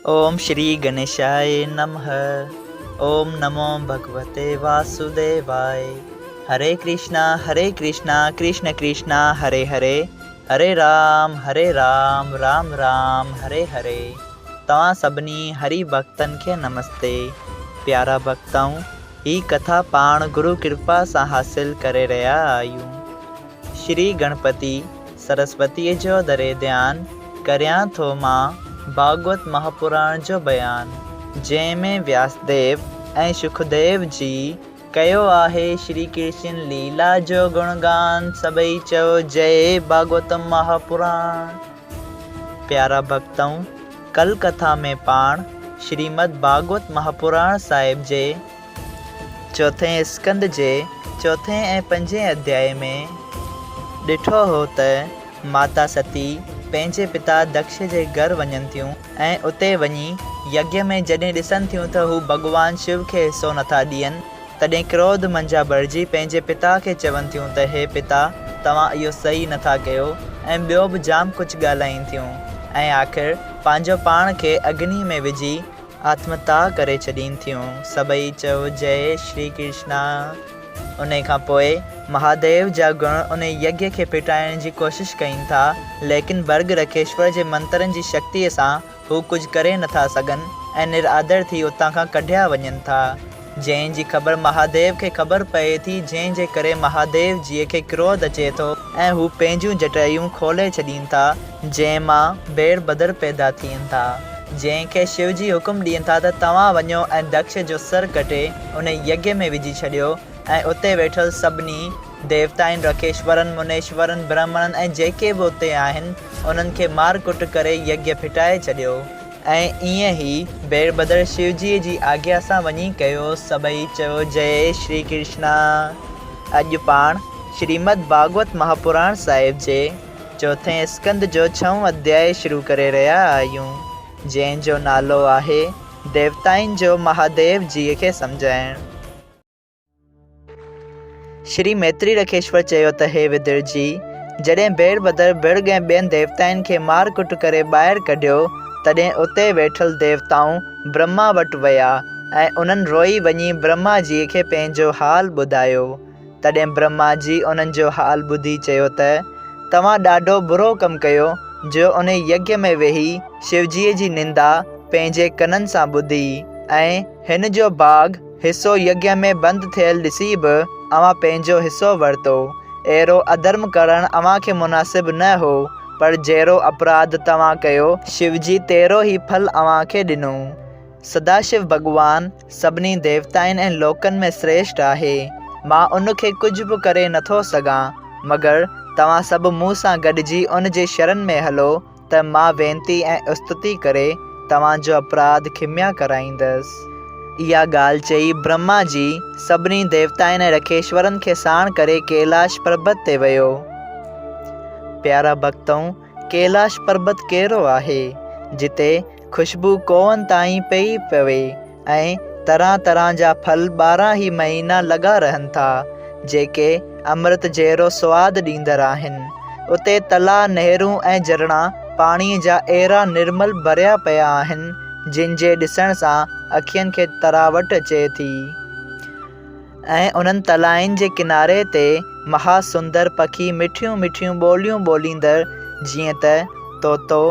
ओम श्री गणेशाय नमः। ओम नमो भगवते वासुदेवाय। हरे कृष्णा कृष्ण कृष्णा हरे हरे, हरे राम राम राम हरे हरे। तव्हां सभिनी हरि भक्तन के नमस्ते। प्यारा भक्तों, ही कथा पाण गुरु कृपा से हासिल करे रहा आयूं। श्री गणपति सरस्वती जो दरे ध्यान करियां थो मां भागवत महापुराण जो बयान, जंहिंमें व्यासदेव ऐं सुखदेव जी कयो आहे श्री कृष्ण लीला जो गुणगान। सभई चओ जय भागवत महापुराण। प्यारा भक्तों, कल कथा में पाण श्रीमद् भागवत महापुराण साहिब जे चौथे स्कंद जे चौथे ऐं पंजे अध्याय में ॾिठो हो त माता सती पंहिंजे पिता दक्ष जे घर वञनि थियूं ऐं उते वञी यज्ञ में जॾहिं ॾिसनि थियूं त हू भॻवान शिव खे हिसो नथा ॾियनि, तॾहिं क्रोध मंझा भरिजी पंहिंजे पिता खे चवनि थियूं त हे पिता, तव्हां इहो सही नथा कयो, ऐं ॿियो बि जाम कुझु ॻाल्हाइनि थियूं ऐं आख़िर पंहिंजो पाण खे अग्नि में विझी आत्मदाह करे छॾीनि थियूं। सभई चओ जय श्री कृष्णा। उन खां पोइ महादेव जा गुण उन यज्ञ खे फिटाइण जी कोशिशि कनि था, लेकिन वर्ग रखेश्वर जे मंत्रनि जी शक्तिअ सां हू कुझु करे नथा सघनि ऐं निरादर थी उतां खां कढिया वञनि था। जंहिंजी ख़बर महादेव खे ख़बर पए थी, जंहिंजे करे महादेव जीअ खे क्रोध अचे थो ऐं हू पंहिंजूं जटायूं खोले छॾीनि था, जंहिं मां बेड़ बदर पैदा थियनि था, जंहिंखे शिव जी हुकुम ॾियनि था त तव्हां वञो ऐं दक्ष जो सर कटे उन यज्ञ में विझी छॾियो ऐं उते वेठल सभिनी देवताउनि, रखेश्वरनि, मुनेश्वरनि, ब्राह्मणनि ऐं जेके बि उते आहिनि उन्हनि खे मार कुट करे यज्ञ फिटाए छॾियो। ऐं ईअं ई बेड़ बदर शिवजीअ जी आज्ञा सां वञी कयो। सभई चयो जय श्री कृष्णा। अॼु पाण श्रीमद् भागवत महापुराण साहिब जे चौथे स्कंद जो 6 अध्याय शुरू करे रहिया आहियूं, जंहिंजो नालो आहे देवताउनि जो महादेव जीअ खे सम्झाइणु। श्री मैत्री रखेश्वर चयो त हे विदुर जी, जॾहिं बेड़ बदर बिड़ग ऐं ॿियनि देवताउनि खे मार कुट करे ॿाहिरि कढियो, तॾहिं उते वेठल देवताऊं ब्रह्मा वटि विया ऐं उन्हनि रोई वञी ब्रह्मा जीअ खे पंहिंजो हाल ॿुधायो। तॾहिं ब्रह्मा जी उन्हनि जो हाल ॿुधी चयो त तव्हां ॾाढो बुरो कमु कयो, जो उन यज्ञ में वेही शिवजीअ जी निंदा पंहिंजे कननि सां ॿुधी ऐं हिन जो भाग हिसो यज्ञ में बंदि थियल ॾिसी बि अव्हां पंहिंजो हिसो वरितो। अहिड़ो अधर्म करणु अव्हां खे मुनासिब न हो, पर जहिड़ो अपराध तव्हां कयो, शिवजी तहिड़ो ई फल अव्हां खे ॾिनो। सदाशिव भॻवान सभिनी देवताउनि ऐं लोकनि में श्रेष्ठ आहे। मां उनखे कुझु बि करे नथो सघां, मगर तव्हां सभु मूं सां गॾिजी उन जे शरण में हलो त मां वेनती ऐं स्तुति करे तव्हांजो अपराध खिमिया कराईंदसि। इहा ॻाल्हि चई ब्रह्मा जी सभिनी देवताउनि ऐं रखेश्वरनि खे साण करे कैलाश पर्वत ते वियो। प्यारा भक्तों, कैलाश पर्वत कहिड़ो आहे, जिते खुशबू कोवन ताईं पई पवे ऐं तरह तरह जा फल 12 ई महीना लॻा रहनि था, जेके अमृत जहिड़ो सवादु ॾींदड़ आहिनि। उते तला, नहरूं ऐं झरणा पाणीअ जा अहिड़ा निर्मल भरिया पिया आहिनि, जिन जे ॾिसण सां अखियुनि खे तरावट अचे थी। ऐं उन्हनि तलाउनि जे किनारे ते महासुंदर पखी मिठियूं मिठियूं ॿोलियूं ॿोलींदड़, जीअं त तोतो,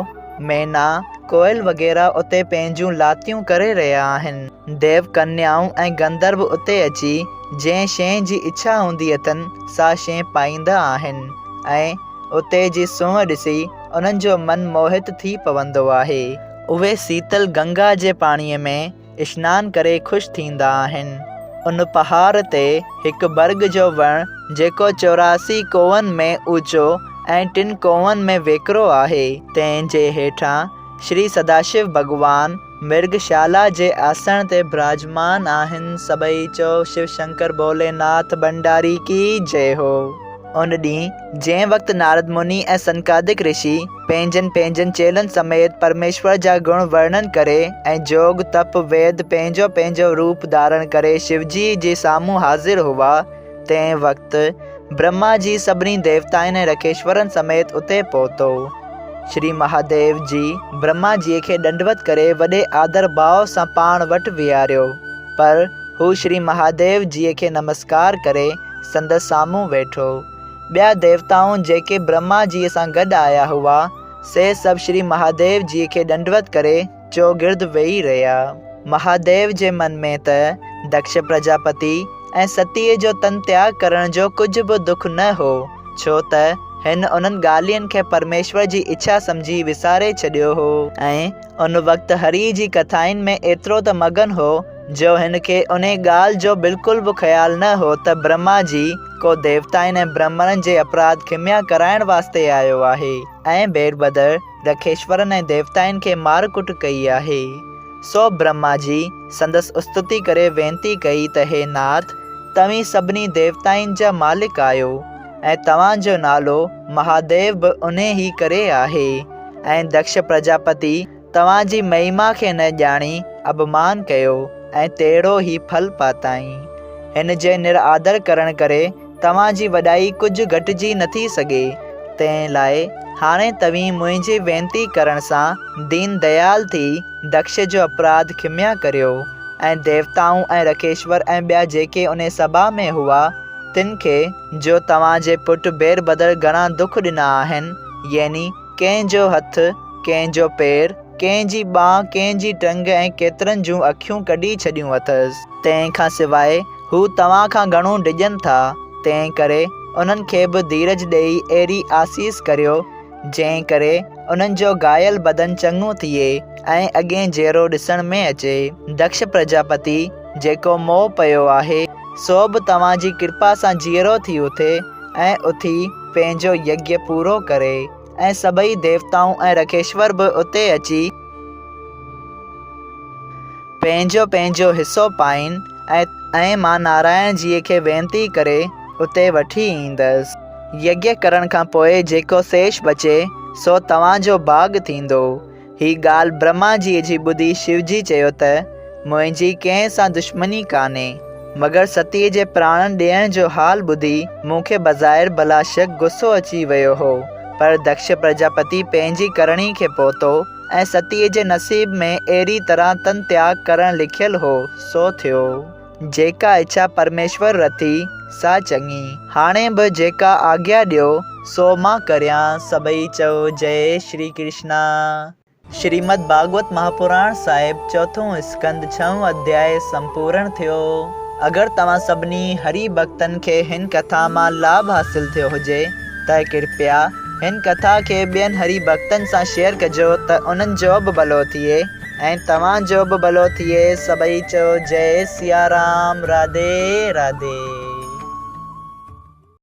मैना, कोयल वग़ैरह उते पंहिंजूं लातियूं करे रहिया आहिनि। देव कन्याऊं ऐं गंधर्व उते अची जंहिं शइ जी इच्छा हूंदी अथनि सा शइ पाईंदा आहिनि ऐं उते जी सूंहं ॾिसी उन्हनि जो मन मोहित थी पवंदो आहे। उहे शीतल गंगा जे पाणीअ में स्नान करे ख़ुशि थींदा आहिनि। उन पहाड़ ते हिकु बर्ग जो वणु, जेको 84 कोवन में ऊचो ऐं 3 कोवन में वेकिरो आहे, तंहिंजे हेठां श्री सदाशिव भॻवान मृगशाला जे आसन ते विराजमान आहिनि। सभई चओ शिव शंकर भोलेनाथ भंडारी की जय हो। उन ॾींहुं जंहिं वक़्तु नारद मुनि ऐं सनकादिक ऋषि पंहिंजनि चेलनि समेत परमेश्वर जा गुण वर्णन करे ऐं जोग तप वेद पंहिंजो पंहिंजो रूप धारण करे शिवजी जे साम्हूं हाज़िर हुआ, तंहिं वक़्तु ब्रह्मा जी सभिनी देवताउनि ऐं रखेश्वरनि समेत उते पहुतो। श्री महादेव जी ब्रह्मा जी के दंडवत करे वॾे आदर भाव सां पाण वटि विहारियो, पर हू श्री महादेव जी के नमस्कार करे संदसि साम्हूं वेठो। ॿिया देवताऊं जेके ब्रह्मा जी सां गॾु आया हुआ से सभु श्री महादेव जी के दंडवत करे चौगिर्द वेही रहिया। महादेव जे मन में त दक्ष प्रजापति ऐं सतीअ जो तन त्याग करण जो कुझु बि दुख न हो, छो त हिन उन्हनि ॻाल्हियुनि खे परमेश्वर जी इच्छा सम्झी विसारे छॾियो हो ऐं उन वक़्तु हरि जी कथाउनि में एतिरो त मगन हो जो हिन खे उन ॻाल्हि जो बिल्कुलु बि ख़्यालु न हो त ब्रह्मा जी को देवताउनि ऐं ब्राह्मणनि जे अपराध खिमिया कराइण वास्ते आयो आहे ऐं ॿेर-बदर रखेश्वरनि ऐं देवताउनि खे मार कुट कई आहे। सो ब्रह्मा जी संदसि स्तुति करे वेनती कई त हे नाथ, तव्हीं सभिनी देवताउनि जा मालिक आहियो ऐं तव्हांजो नालो महादेव बि उन ई करे आहे ऐं दक्ष प्रजापति तव्हांजी महिमा खे न ॼाणी अपमान कयो ऐं तहिड़ो ई फल पाताई। हिन जे निरादर करण करे तव्हांजी वॾाई कुझु घटिजी नथी सघे, तंहिं लाइ हाणे तव्हीं मुंहिंजी वेनती करण सां दीन दयाल थी दक्ष जो अपराध खिमिया करियो ऐं देवताऊं ऐं रखेश्वर ऐं ॿिया जेके उन सभा में हुआ तिन खे जो तव्हांजे पुटु बेर बदर घणा दुख ॾिना आहिनि, यानी कंहिंजो हथ, कंहिंजो पेर, कंहिंजी ॿांह, कंहिंजी टंग ऐं केतिरनि जूं अखियूं कढी छॾियूं अथसि। तंहिं खां सवाइ हू तव्हां खां घणो डिॼनि था, तंहिं करे उन्हनि खे बि धीरज ॾेई अहिड़ी आसीस करियो जंहिं करे उन्हनि जो घायल बदन चङो थिए ऐं अॻे जहिड़ो ॾिसण में अचे। दक्ष प्रजापति जेको मोह पियो आहे सो बि तव्हांजी कृपा सां जीअरो थी उथे ऐं उथी पंहिंजो यज्ञ पूरो करे ऐं सभई देवताऊं ऐं रखेश्वर बि उते अची पंहिंजो पंहिंजो हिसो पाइनि ऐं मां नारायण जीअ खे वेनती करे उते वठी ईंदसि। यज्ञ करण खां पोइ जेको शेष बचे सो तव्हांजो भाॻ थींदो। ही ॻाल्हि ब्रह्मा जी ॿुधी शिवजी चयो त मुंहिंजी कंहिं सां दुश्मनी कान्हे, मगर सतीअ जे प्राणनि ॾियण जो हाल ॿुधी मूंखे बज़ाहिर भला शक गुस्सो अची वियो हो, पर दक्ष प्रजापति पंहिंजी करणी खे पहुतो ऐं सतीअ जे नसीब में अहिड़ी तरह तन त्याग करणु लिखियलु हो सो थियो। जेका इच्छा परमेश्वर रथी सा चङी, हाणे बि जेका आज्ञा ॾियो सो मां करियां। सभई चओ जय श्री कृष्णा। श्रीमद् भागवत महापुराण साहिब चौथों स्कंद 6 अध्याय संपूर्ण थियो। अगर तव्हां सभिनी हरि भक्तन खे हिन कथा मां लाभ हासिल थियो हुजे त कृपया हिन कथा खे ॿियनि हरि भक्तन सां शेयर कजो त उन्हनि जो बि भलो थिए ऐं तव्हांजो बि भलो थिए। सभई चओ जय सिया राम। राधे राधे।